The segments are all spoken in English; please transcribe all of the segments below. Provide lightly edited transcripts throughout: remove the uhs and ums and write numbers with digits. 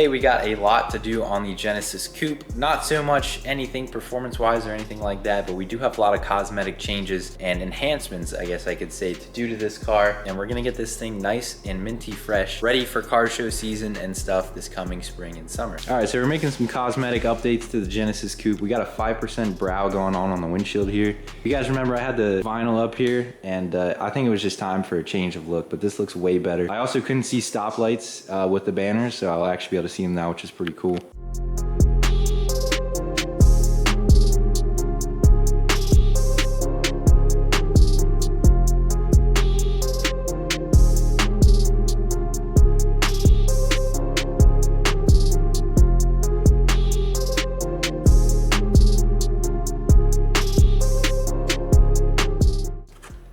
Today we got a lot to do on the Genesis Coupe. Not so much anything performance-wise or anything like that, but we do have a lot of cosmetic changes and enhancements, I guess I could say, to do to this car. And we're gonna get this thing nice and minty fresh, ready for car show season and stuff this coming spring and summer. All right, so we're making some cosmetic updates to the Genesis Coupe. We got a 5% brow going on the windshield here. You guys remember I had the vinyl up here, and I think it was just time for a change of look, but this looks way better. I also couldn't see stoplights with the banners, so I'll actually be able to see them now, which is pretty cool.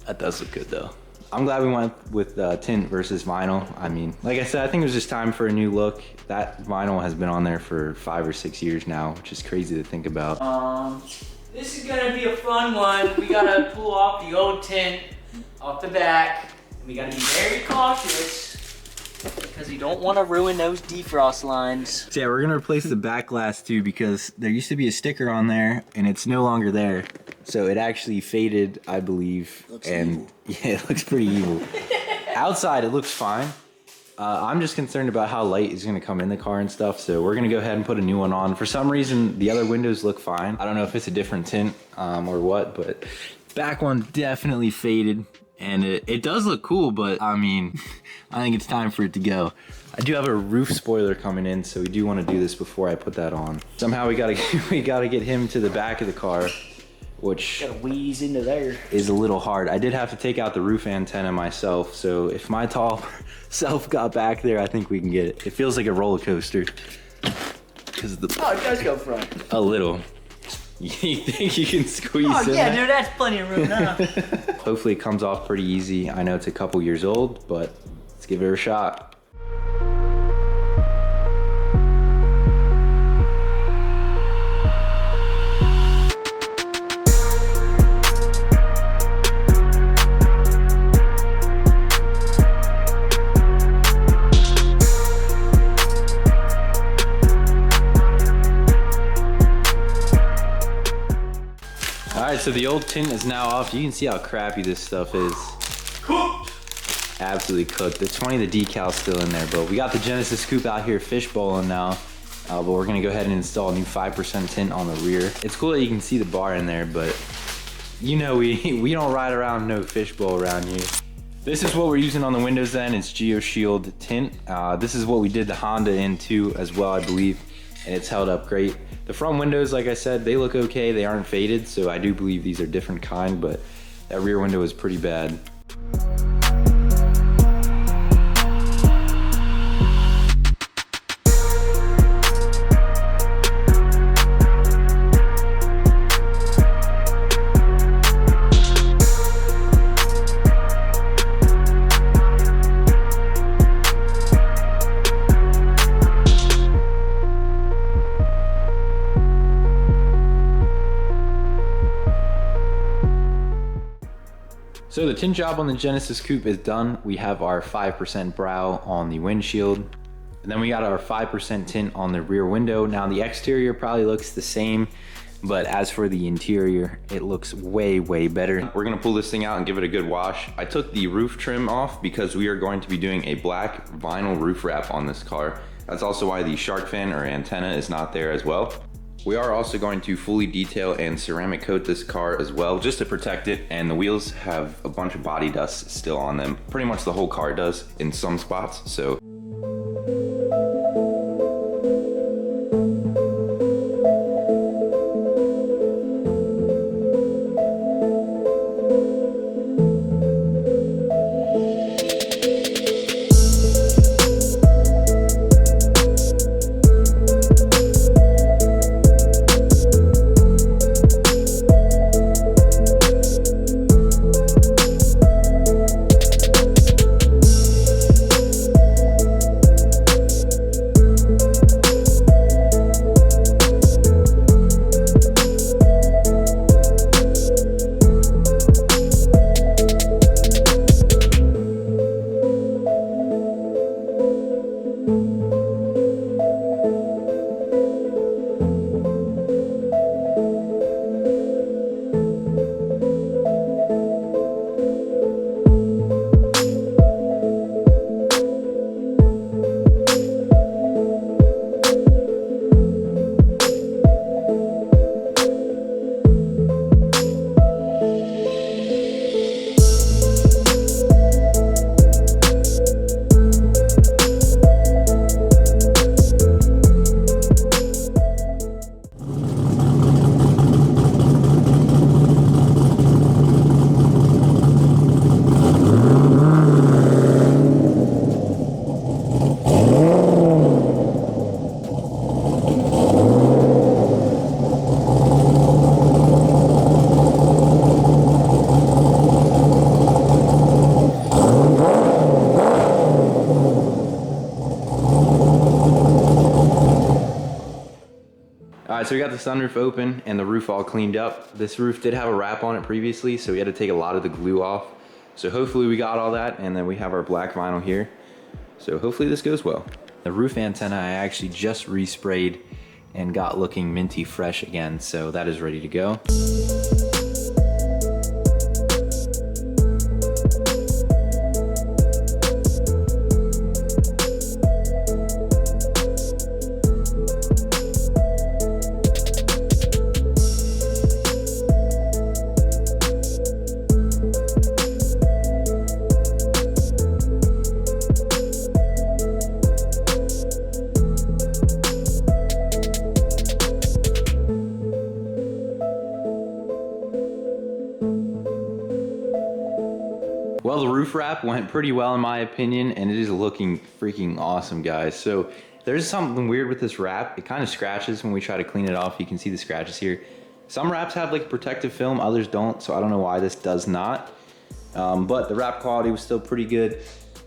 That does look good though. I'm glad we went with tint versus vinyl. I mean, like I said, I think it was just time for a new look. That vinyl has been on there for 5 or 6 years now, which is crazy to think about. This is gonna be a fun one. We gotta pull off the old tint off the back. We gotta be very cautious because we don't want to ruin those defrost lines. So yeah, we're gonna replace the back glass too, because there used to be a sticker on there and it's no longer there. So it actually faded, I believe. Looks and evil. Yeah, it looks pretty evil. Outside, it looks fine. I'm just concerned about how light is gonna come in the car and stuff. So we're gonna go ahead and put a new one on. For some reason, the other windows look fine. I don't know if it's a different tint or what, but back one definitely faded. And it does look cool, but I mean, I think it's time for it to go. I do have a roof spoiler coming in, so we do want to do this before I put that on. Somehow we gotta get him to the back of the car, which Gotta wheeze into there. is a little hard. I did have to take out the roof antenna myself, so if my tall self got back there, I think we can get it. It feels like a roller coaster. Because the Oh, it does go front. a little. You think you can squeeze Oh in yeah, there? dude, that's plenty of room now. Hopefully it comes off pretty easy. I know it's a couple years old, but let's give it a shot. Alright, so the old tint is now off. You can see how crappy this stuff is. Cooked. Absolutely cooked. There's 20 of the decals still in there, but we got the Genesis Coupe out here fishbowling now. But we're gonna go ahead and install a new 5% tint on the rear. It's cool that you can see the bar in there, but you know we don't ride around no fishbowl around here. This is what we're using on the windows then. It's GeoShield tint. This is what we did the Honda in too as well, I believe, and it's held up great. The front windows, like I said, they look okay. They aren't faded, so I do believe these are different kind, but that rear window is pretty bad. So the tint job on the Genesis Coupe is done. We have our 5% brow on the windshield. And then we got our 5% tint on the rear window. Now the exterior probably looks the same, but as for the interior, it looks way, way better. We're gonna pull this thing out and give it a good wash. I took the roof trim off because we are going to be doing a black vinyl roof wrap on this car. That's also why the shark fin or antenna is not there as well. We are also going to fully detail and ceramic coat this car as well, just to protect it, and the wheels have a bunch of body dust still on them. Pretty much the whole car does in some spots, so. so we got the sunroof open and the roof all cleaned up. This roof did have a wrap on it previously, so we had to take a lot of the glue off. So hopefully we got all that, and then we have our black vinyl here. So hopefully this goes well. The roof antenna I actually just resprayed and got looking minty fresh again, so that is ready to go. Well, the roof wrap went pretty well in my opinion, and it is looking freaking awesome, guys. So there's something weird with this wrap. It kind of scratches when we try to clean it off. You can see the scratches here. Some wraps have like protective film, others don't, so I don't know why this does not. But the wrap quality was still pretty good,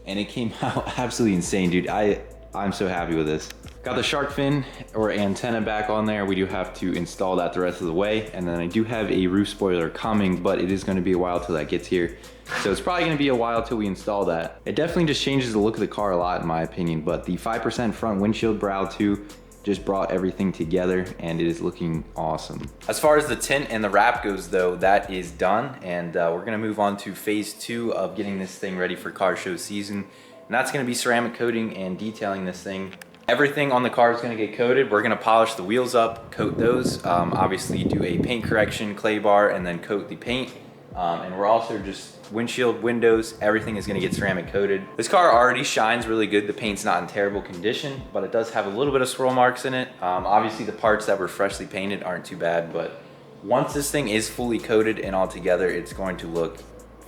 and it came out absolutely insane, dude. I'm so happy with this. Got the shark fin or antenna back on there. We do have to install that the rest of the way, and then I do have a roof spoiler coming, but it is going to be a while till that gets here. So it's probably going to be a while till we install that. It definitely just changes the look of the car a lot in my opinion, but the 5% front windshield brow too just brought everything together, and it is looking awesome. As far as the tint and the wrap goes though, that is done, and we're going to move on to phase 2 of getting this thing ready for car show season, and that's going to be ceramic coating and detailing this thing. Everything on the car is going to get coated. We're going to polish the wheels up, coat those, obviously do a paint correction, clay bar, and then coat the paint. And we're also just windshield, windows, everything is going to get ceramic coated. This car already shines really good. The paint's not in terrible condition, but it does have a little bit of swirl marks in it. Obviously the parts that were freshly painted aren't too bad, but once this thing is fully coated and all together, it's going to look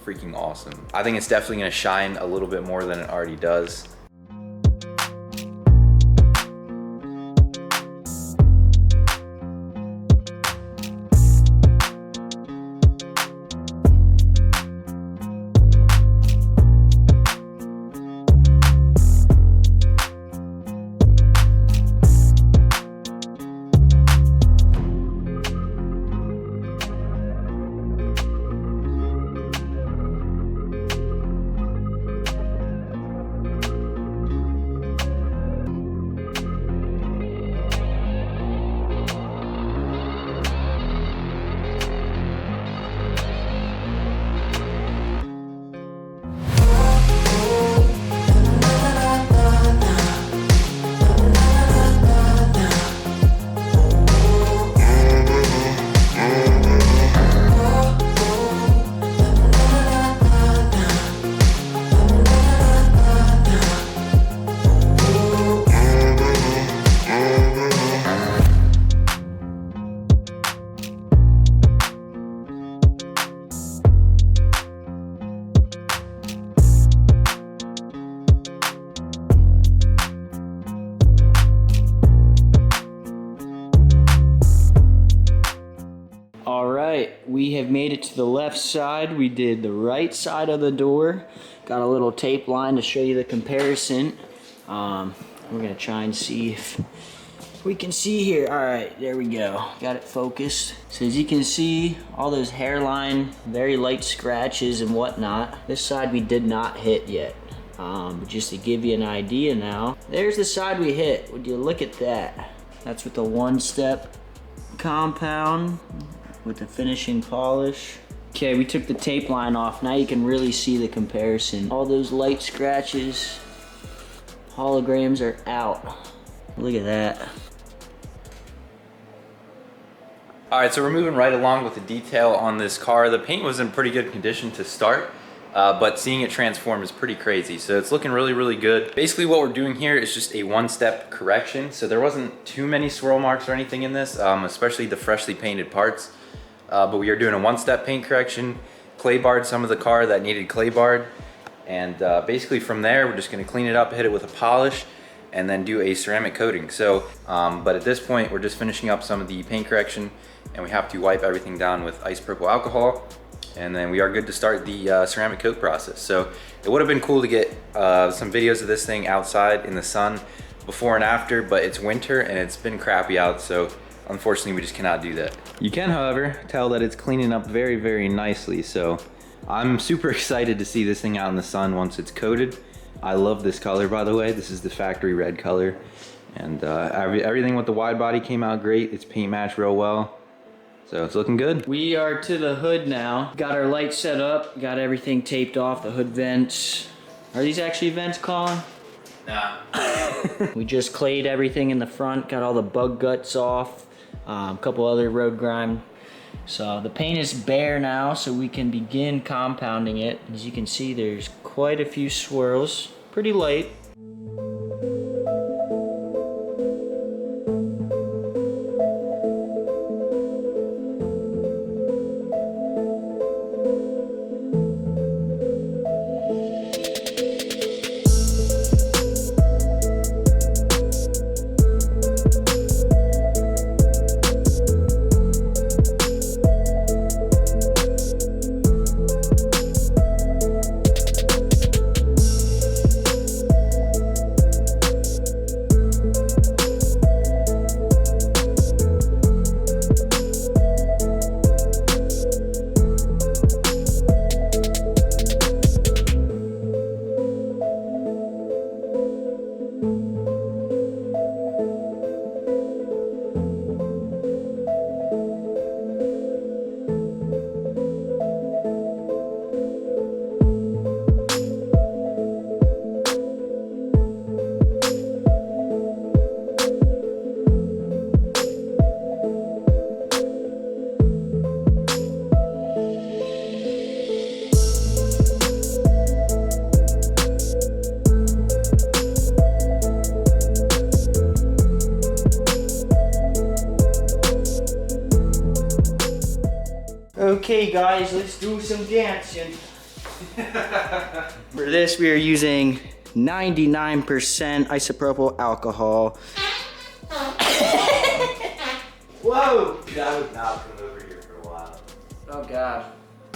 freaking awesome. I think it's definitely going to shine a little bit more than it already does. We have made it to the left side. We did the right side of the door. Got a little tape line to show you the comparison. We're gonna try and see if we can see here. All right, there we go. Got it focused. So as you can see, all those hairline, very light scratches and whatnot. This side we did not hit yet. But just to give you an idea now, there's the side we hit. Would you look at that? That's with the one-step compound with the finishing polish. Okay, we took the tape line off. Now you can really see the comparison. All those light scratches, holograms are out. Look at that. All right, so we're moving right along with the detail on this car. The paint was in pretty good condition to start, but seeing it transform is pretty crazy. So it's looking really, really good. Basically what we're doing here is just a one-step correction. So there wasn't too many swirl marks or anything in this, especially the freshly painted parts. But we are doing a one-step paint correction, clay barred some of the car that needed clay barred, and basically from there we're just going to clean it up, hit it with a polish, and then do a ceramic coating. So, but at this point we're just finishing up some of the paint correction, and we have to wipe everything down with ice purple alcohol, and then we are good to start the ceramic coat process. So it would have been cool to get some videos of this thing outside in the sun before and after, but it's winter and it's been crappy out, so unfortunately we just cannot do that. You can, however, tell that it's cleaning up very, very nicely. So I'm super excited to see this thing out in the sun once it's coated. I love this color, by the way. This is the factory red color. And everything with the wide body came out great. It's paint matched real well. So it's looking good. We are to the hood now. Got our lights set up, got everything taped off, the hood vents. Are these actually vents, Colin? Nah. We just clayed everything in the front, got all the bug guts off, a couple other road grime. So the paint is bare now, so we can begin compounding it. As you can see, there's quite a few swirls, pretty light. Okay guys, let's do some dancing. For this we are using 99% isopropyl alcohol. Whoa! Dude, I would not come over here for a while. Oh god.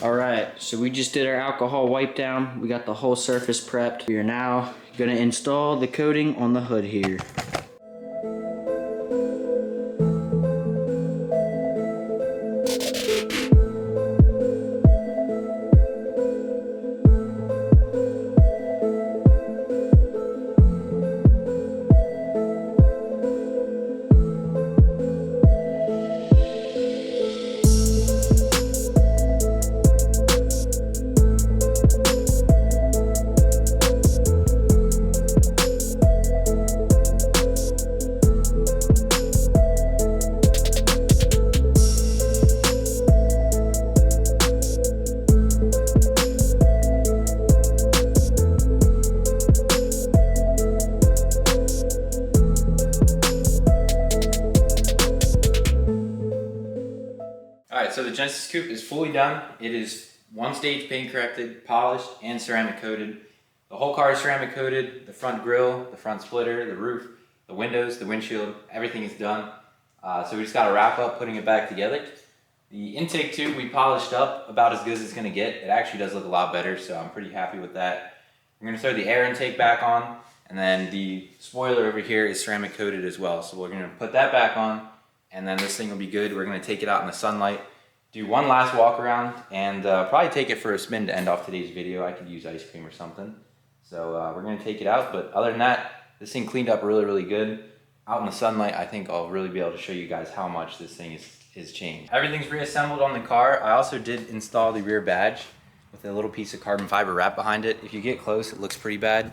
Alright, so we just did our alcohol wipe down. We got the whole surface prepped. We are now gonna install the coating on the hood here. Alright, so the Genesis Coupe is fully done. It is one stage paint corrected, polished, and ceramic coated. The whole car is ceramic coated. The front grille, the front splitter, the roof, the windows, the windshield, everything is done. So we just got to wrap up putting it back together. The intake tube we polished up about as good as it's going to get. It actually does look a lot better, so I'm pretty happy with that. We're going to throw the air intake back on, and then the spoiler over here is ceramic coated as well. So we're going to put that back on, and then this thing will be good. We're going to take it out in the sunlight, do one last walk around, and probably take it for a spin to end off today's video. I could use ice cream or something. So we're going to take it out, but other than that, this thing cleaned up really, really good. Out in the sunlight, I think I'll really be able to show you guys how much this thing is changed. Everything's reassembled on the car. I also did install the rear badge with a little piece of carbon fiber wrap behind it. If you get close, it looks pretty bad,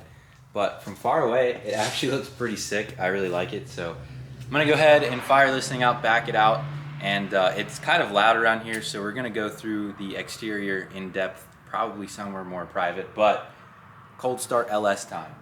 but from far away, it actually looks pretty sick. I really like it. So I'm gonna go ahead and fire this thing out, back it out, and it's kind of loud around here, so we're gonna go through the exterior in depth, probably somewhere more private, but cold start LS time.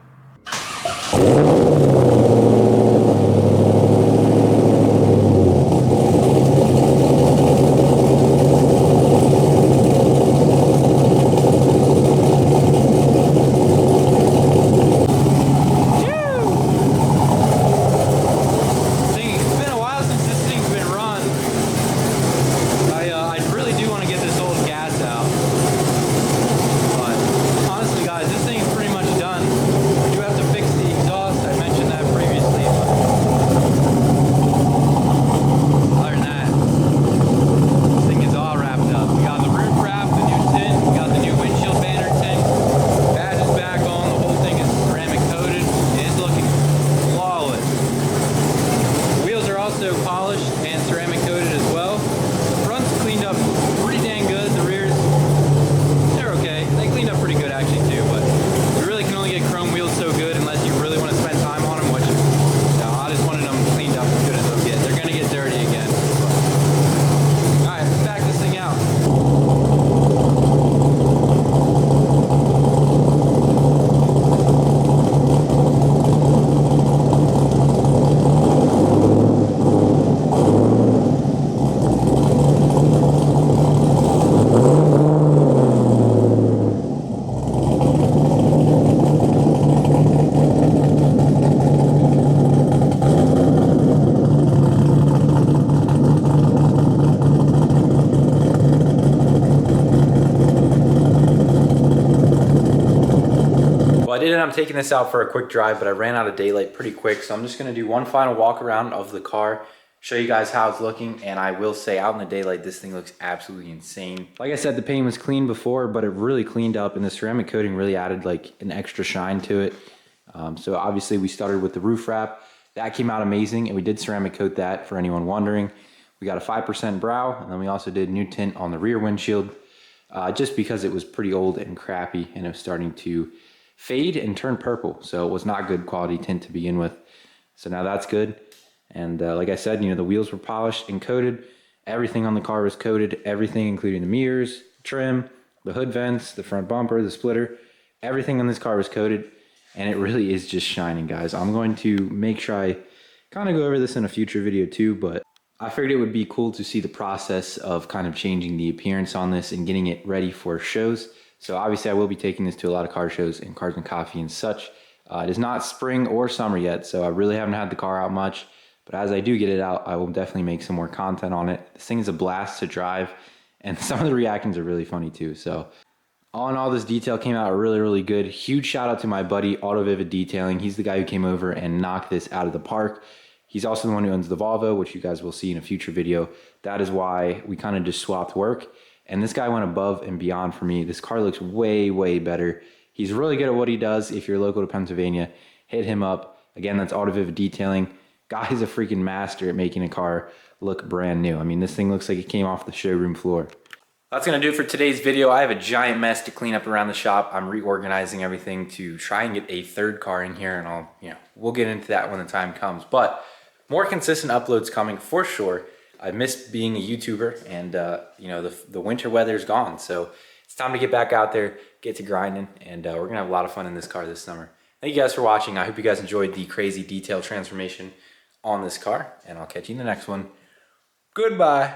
Well, I did end up taking this out for a quick drive, but I ran out of daylight pretty quick. So I'm just gonna do one final walk around of the car, show you guys how it's looking. And I will say out in the daylight, this thing looks absolutely insane. Like I said, the paint was clean before, but it really cleaned up, and the ceramic coating really added like an extra shine to it. So obviously we started with the roof wrap. That came out amazing, and we did ceramic coat that for anyone wondering. We got a 5% brow, and then we also did new tint on the rear windshield, just because it was pretty old and crappy, and it was starting to fade and turn purple. So it was not good quality tint to begin with. So now that's good. And like I said, you know, the wheels were polished and coated. Everything on the car was coated, everything including the mirrors, trim, the hood vents, the front bumper, the splitter. Everything on this car was coated, and it really is just shining, guys. I'm going to make sure I kind of go over this in a future video too, but I figured it would be cool to see the process of kind of changing the appearance on this and getting it ready for shows. So obviously I will be taking this to a lot of car shows and Cars and Coffee and such. It is not spring or summer yet, so I really haven't had the car out much. But as I do get it out, I will definitely make some more content on it. This thing is a blast to drive, and some of the reactions are really funny too. So all in all, this detail came out really, really good. Huge shout out to my buddy, Auto Vivid Detailing. He's the guy who came over and knocked this out of the park. He's also the one who owns the Volvo, which you guys will see in a future video. That is why we kind of just swapped work. And this guy went above and beyond for me. This car looks way, way better. He's really good at what he does. If you're local to Pennsylvania, hit him up. Again, that's Auto Vivid Detailing. Guy's a freaking master at making a car look brand new. I mean, this thing looks like it came off the showroom floor. That's gonna do it for today's video. I have a giant mess to clean up around the shop. I'm reorganizing everything to try and get a third car in here, and we'll get into that when the time comes. But more consistent uploads coming for sure. I missed being a YouTuber, and the winter weather's gone, so it's time to get back out there, get to grinding, and we're gonna have a lot of fun in this car this summer. Thank you guys for watching. I hope you guys enjoyed the crazy detail transformation on this car, and I'll catch you in the next one. Goodbye.